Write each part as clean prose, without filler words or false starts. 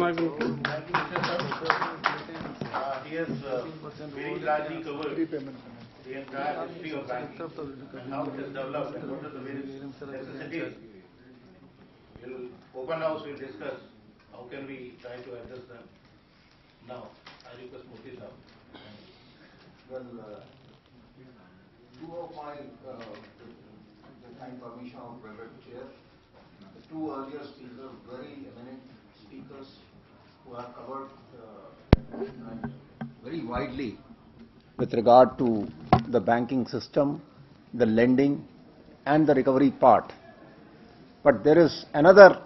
He has very largely covered the entire history of banking and how it has developed and what are the various necessities. We'll open house, we'll discuss how can we try to address them. Now, I request Murthy sir. Well, two of my, with kind permission of Private Chair, the two earlier speakers, very eminent speakers who have covered very widely with regard to the banking system, the lending and the recovery part. But there is another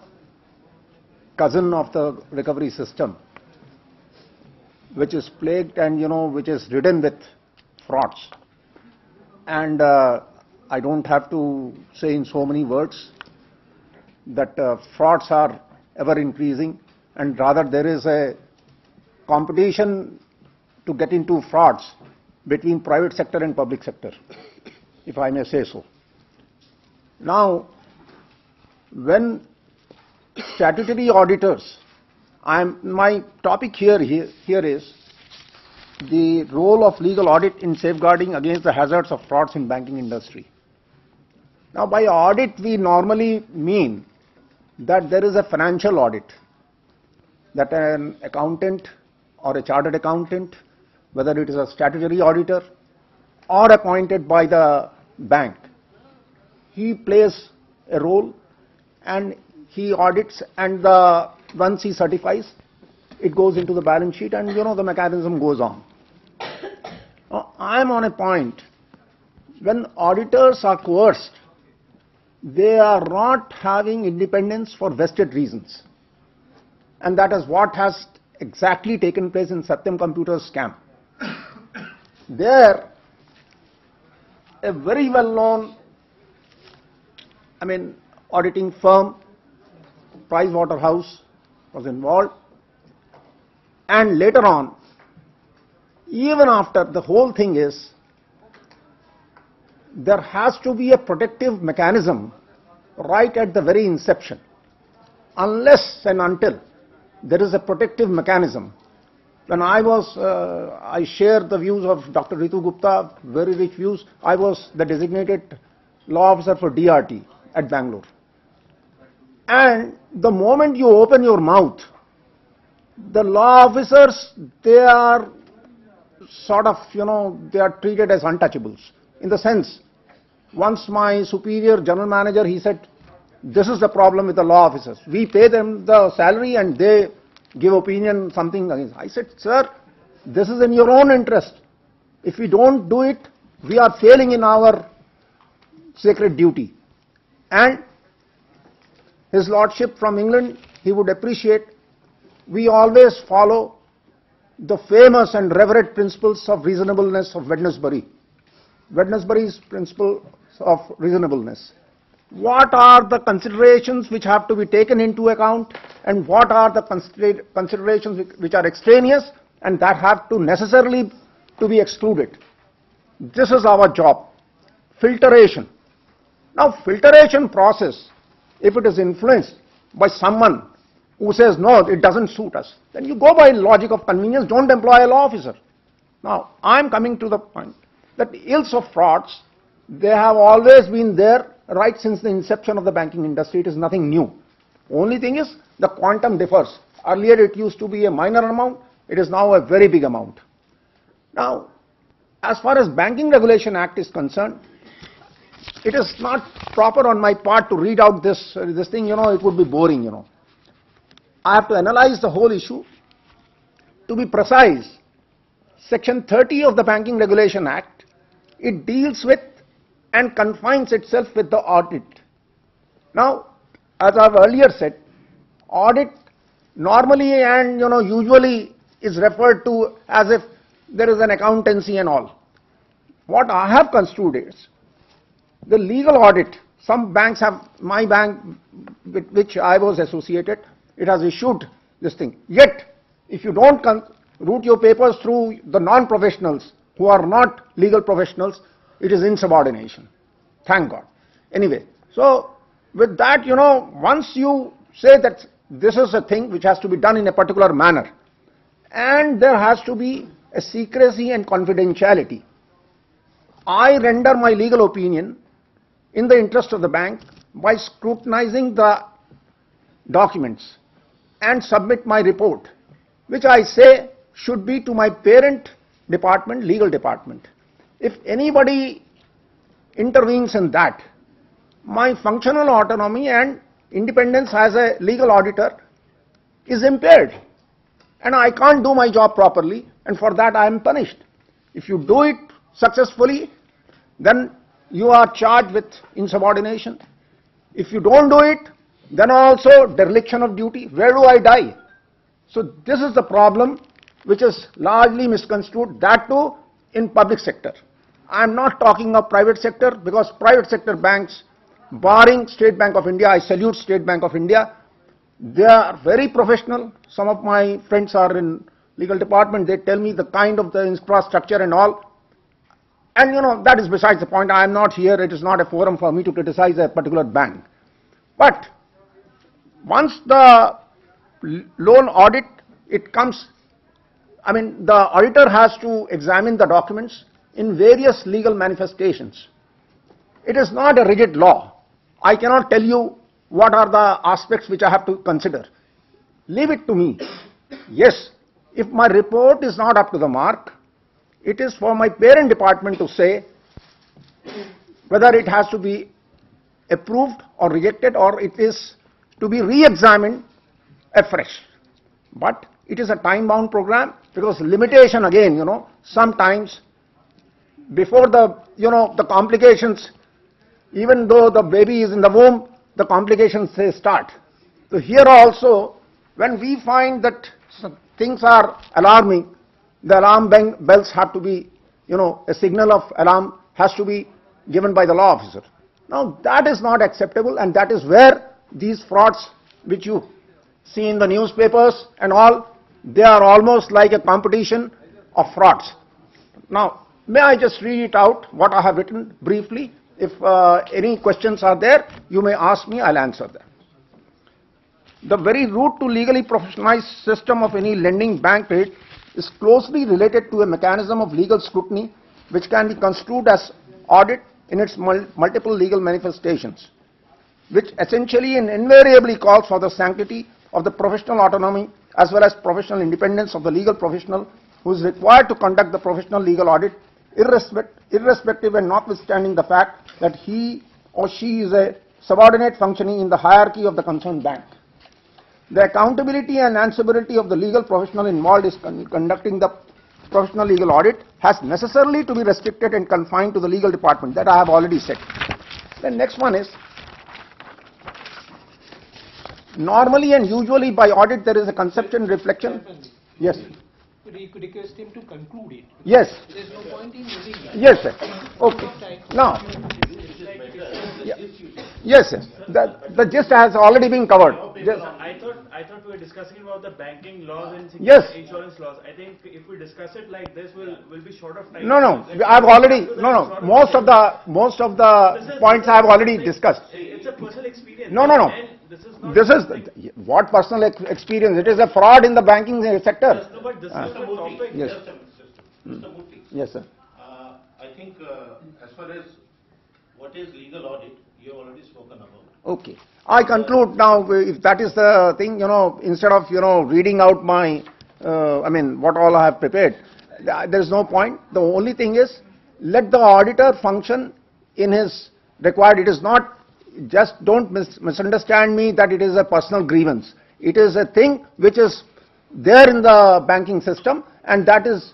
cousin of the recovery system which is plagued and which is ridden with frauds. And I don't have to say in so many words that frauds are ever increasing, and rather there is a competition to get into frauds between private sector and public sector, if I may say so. Now, when statutory auditors, my topic here is the role of legal audit in safeguarding against the hazards of frauds in banking industry. Now, by audit we normally mean that there is a financial audit, that an accountant or a chartered accountant, whether it is a statutory auditor or appointed by the bank, he plays a role and he audits, and once he certifies, it goes into the balance sheet and the mechanism goes on. Now, I am on a point, when auditors are coerced, they are not having independence for vested reasons. And that is what has exactly taken place in Satyam Computers scam. There, a very well-known, auditing firm, Pricewaterhouse, was involved. And later on, even after the whole thing is, there has to be a protective mechanism right at the very inception. Unless and until there is a protective mechanism. When I share the views of Dr. Ritu Gupta, very rich views. I was the designated law officer for DRT at Bangalore. And the moment you open your mouth, the law officers, they are sort of, they are treated as untouchables. In the sense, once my superior general manager, he said, this is the problem with the law officers. We pay them the salary and they give opinion something against. I said, sir, this is in your own interest. If we don't do it, we are failing in our sacred duty. And His Lordship from England, he would appreciate, we always follow the famous and revered principles of reasonableness of Wednesbury. Wednesbury's principle of reasonableness. What are the considerations which have to be taken into account, and what are the considerations which are extraneous and that have to necessarily to be excluded. This is our job. Filtration. Now, filtration process, if it is influenced by someone who says, no, it doesn't suit us, then you go by logic of convenience, don't employ a law officer. Now, I am coming to the point that ills of frauds, they have always been there right since the inception of the banking industry. It is nothing new. Only thing is, the quantum differs. Earlier it used to be a minor amount, it is now a very big amount. Now, as far as Banking Regulation Act is concerned, it is not proper on my part to read out this thing, it would be boring, I have to analyze the whole issue. To be precise, Section 30 of the Banking Regulation Act, it deals with and confines itself with the audit. Now, as I have earlier said, audit normally and usually is referred to as if there is an accountancy and all. What I have construed is the legal audit. Some banks have, my bank with which I was associated, it has issued this thing. Yet, if you don't route your papers through the non-professionals who are not legal professionals, it is insubordination. Thank God. Anyway, so with that, once you say that this is a thing which has to be done in a particular manner. And there has to be a secrecy and confidentiality. I render my legal opinion in the interest of the bank by scrutinizing the documents and submit my report, which I say should be to my parent department, legal department. If anybody intervenes in that, my functional autonomy and independence as a legal auditor is impaired, and I can't do my job properly, and for that I am punished. If you do it successfully, then you are charged with insubordination. If you don't do it, then also dereliction of duty. Where do I die? So this is the problem which is largely misconstrued, that too in public sector. I am not talking of private sector, because private sector banks, barring State Bank of India, I salute State Bank of India, they are very professional. Some of my friends are in legal department, they tell me the kind of the infrastructure and all. And that is besides the point. I am not here, it is not a forum for me to criticize a particular bank. But once the loan audit, it comes, the auditor has to examine the documents in various legal manifestations. It is not a rigid law. I cannot tell you what are the aspects which I have to consider. Leave it to me. Yes, if my report is not up to the mark, it is for my parent department to say whether it has to be approved or rejected, or it is to be re-examined afresh. But it is a time-bound program, because limitation again, sometimes before the complications, even though the baby is in the womb, the complications start. So here also, when we find that things are alarming, the alarm bells have to be, a signal of alarm has to be given by the law officer. Now that is not acceptable, and that is where these frauds which you see in the newspapers and all, they are almost like a competition of frauds. Now, may I just read it out, what I have written briefly? If any questions are there, you may ask me, I'll answer them. The very route to legally professionalized system of any lending bank credit is closely related to a mechanism of legal scrutiny which can be construed as audit in its multiple legal manifestations, which essentially and invariably calls for the sanctity of the professional autonomy as well as professional independence of the legal professional who is required to conduct the professional legal audit, irrespective and notwithstanding the fact that he or she is a subordinate functioning in the hierarchy of the concerned bank. The accountability and answerability of the legal professional involved in conducting the professional legal audit has necessarily to be restricted and confined to the legal department. That I have already said. The next one is, normally and usually by audit there is a conception reflection. Yes. Could request him to conclude it. Yes. There is no point in moving that. Yes, sir. Okay. Now. Yeah. Yes, yes. The gist has already been covered. I thought we were discussing about the banking laws and yes. insurance laws. I think if we discuss it like this, we'll be short of time. No. I've already most of the points I have already discussed. It's a personal experience. No. This is what personal experience. It is a fraud in the banking sector. No, but this is the topic. Yes. Mr. Murthy. Yes, sir. I think as far as what is legal audit, you have already spoken about. Okay. I conclude now, if that is the thing, instead of, reading out my, what all I have prepared, there is no point. The only thing is, let the auditor function in his required. It is not, just don't misunderstand me that it is a personal grievance. It is a thing which is there in the banking system, and that is,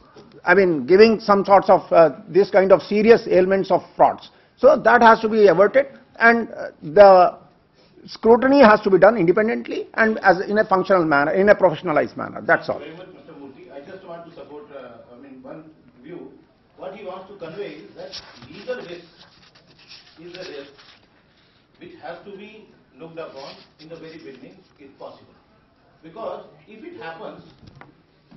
giving some sorts of this kind of serious ailments of frauds. So that has to be averted, and the scrutiny has to be done independently and as in a functional manner, in a professionalized manner. That's all. Thank you very much, Mr. Murthy. I just want to support, one view. What he wants to convey is that legal risk is a risk which has to be looked upon in the very beginning, if possible. Because if it happens,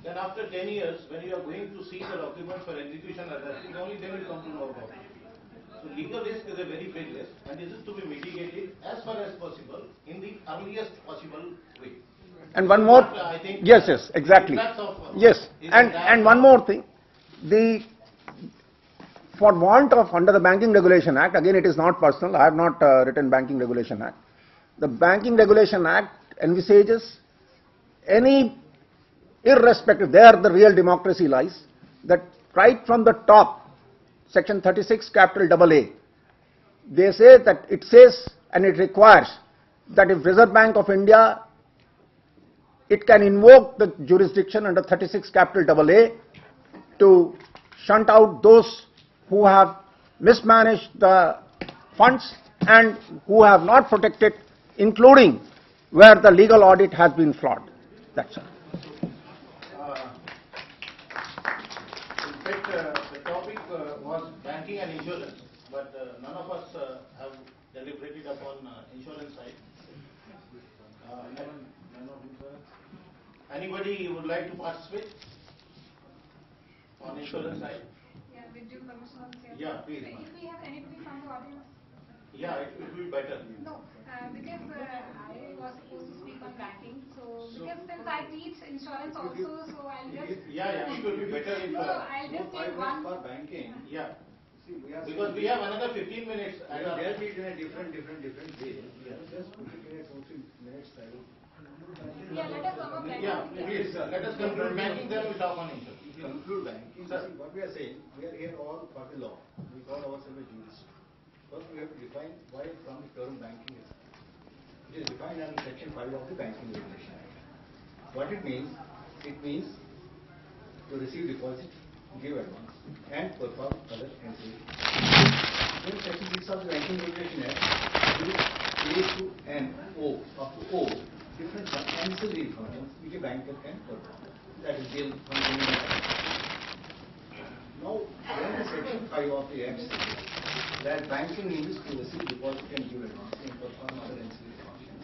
then after 10 years, when you are going to see the document for execution or that, only then you come to know about it. So legal risk is a very big risk, and this is to be mitigated as far as possible in the earliest possible way. And one more, I think yes, yes, exactly. Yes, and one more thing, for want of, under the Banking Regulation Act, again it is not personal, I have not written Banking Regulation Act. The Banking Regulation Act envisages any, irrespective, there the real democracy lies, that right from the top, Section 36, capital AA, they say that it says and it requires that if Reserve Bank of India, it can invoke the jurisdiction under 36 capital AA to shunt out those who have mismanaged the funds and who have not protected, including where the legal audit has been flawed. That's all. In fact, the topic was banking and insurance, but none of us have deliberated upon insurance side. Anybody would like to participate on insurance side? Yeah, with due permission on sale. Yeah, please. If we have anybody from the audience? Yeah, it will be better. No, because I was supposed to speak on banking, so because since I teach insurance also, so I'll just... Yeah, it will be better if... No, I'll just take one. For banking, Yeah, see, because we have another 15 minutes. they are it in a different way. Just put it in a 2-3 minutes time. Yeah, let us come up. Yeah, please, let us conclude banking, then we talk on insurance. Conclude banking. See, what we are saying, we are here all for the law. We call ourselves a jurist. First, we have to define why from the term banking is. It is defined under Section 5 of the Banking Regulation Act. What it means to receive deposit, give advance, and perform other ancillary. In Section 6 of the Banking Regulation Act, it is A to N, O, up to O, different ancillary functions which a banker can perform. That is bill, funding. Now, when the Section 5 of the Act says that banking means to receive deposit and give advance and perform other ancillary functions,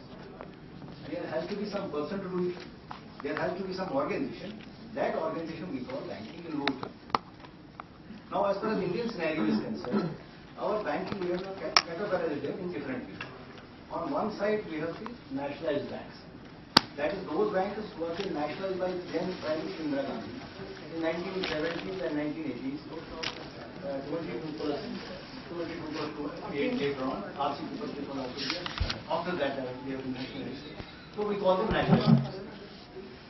there has to be some person to do it. There has to be some organization. That organization we call banking in local terms. Now, as far as Indian scenario is concerned, our banking we have categorized them in different ways. On one side, we have the nationalized banks. That is those banks who have been nationalized by then Prime Minister Indira Gandhi in 1970s and 1980s. 22%, 22% later on, RC 2% was also there. After that, we have been nationalized. So we call them nationalized banks.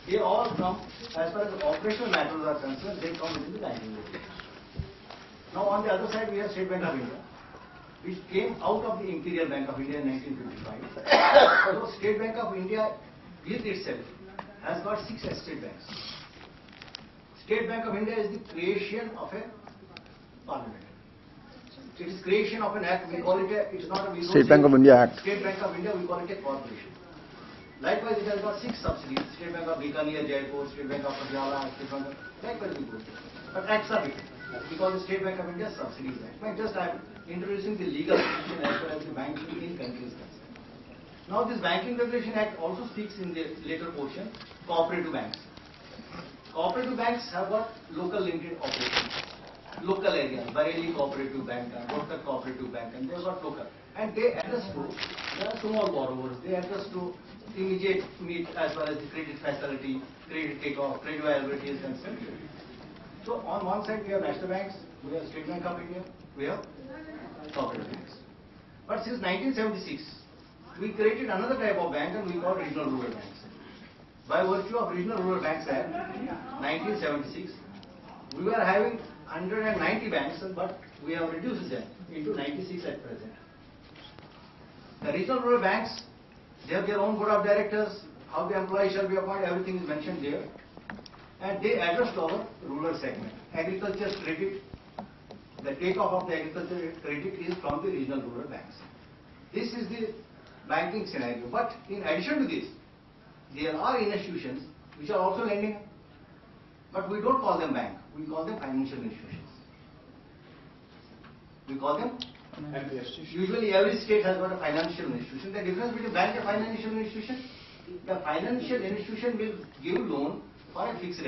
They all come, as far as the operational matters are concerned, they come within the banking regulation. Now on the other side, we have State Bank of India, which came out of the Imperial Bank of India in 1955. So State Bank of India with itself has got 6 state banks. State Bank of India is the creation of a parliament. It is creation of an act. We call it a, it's not a... State Bank of India Act. State Bank of India, we call it a corporation. Likewise, it has got 6 subsidiaries. State Bank of Bikaner, Jaipur, State Bank of Patiala, State Bank of... Likewise, we go. But acts are different. Because the State Bank of India subsidies act. I am introducing the legal section as far as the banking in country is concerned. Now this Banking Regulation Act also speaks in the later portion, cooperative banks. Cooperative banks have got local limited operations, local areas, Bareilly Cooperative Bank, Rohtak Cooperative Bank, and they have got local. And they address to the small borrowers, they address to immediate need as far as the credit facility, credit takeoff, credit viability is concerned. So on one side we have national banks, we have State Bank of India, we have cooperative banks. But since 1976, we created another type of bank and we call regional rural banks. By virtue of Regional Rural Banks Act 1976, we were having 190 banks, but we have reduced them into 96 at present. The regional rural banks, they have their own board of directors, how the employees shall be appointed, everything is mentioned there. And they address to our rural segment. Agriculture credit, the takeoff of the agriculture credit is from the regional rural banks. This is the banking scenario. But in addition to this, there are institutions which are also lending, but we don't call them bank, we call them financial institutions. We call them, usually every state has got a financial institution. The difference between bank and financial institution, the financial institution will give loan for a fixed rate.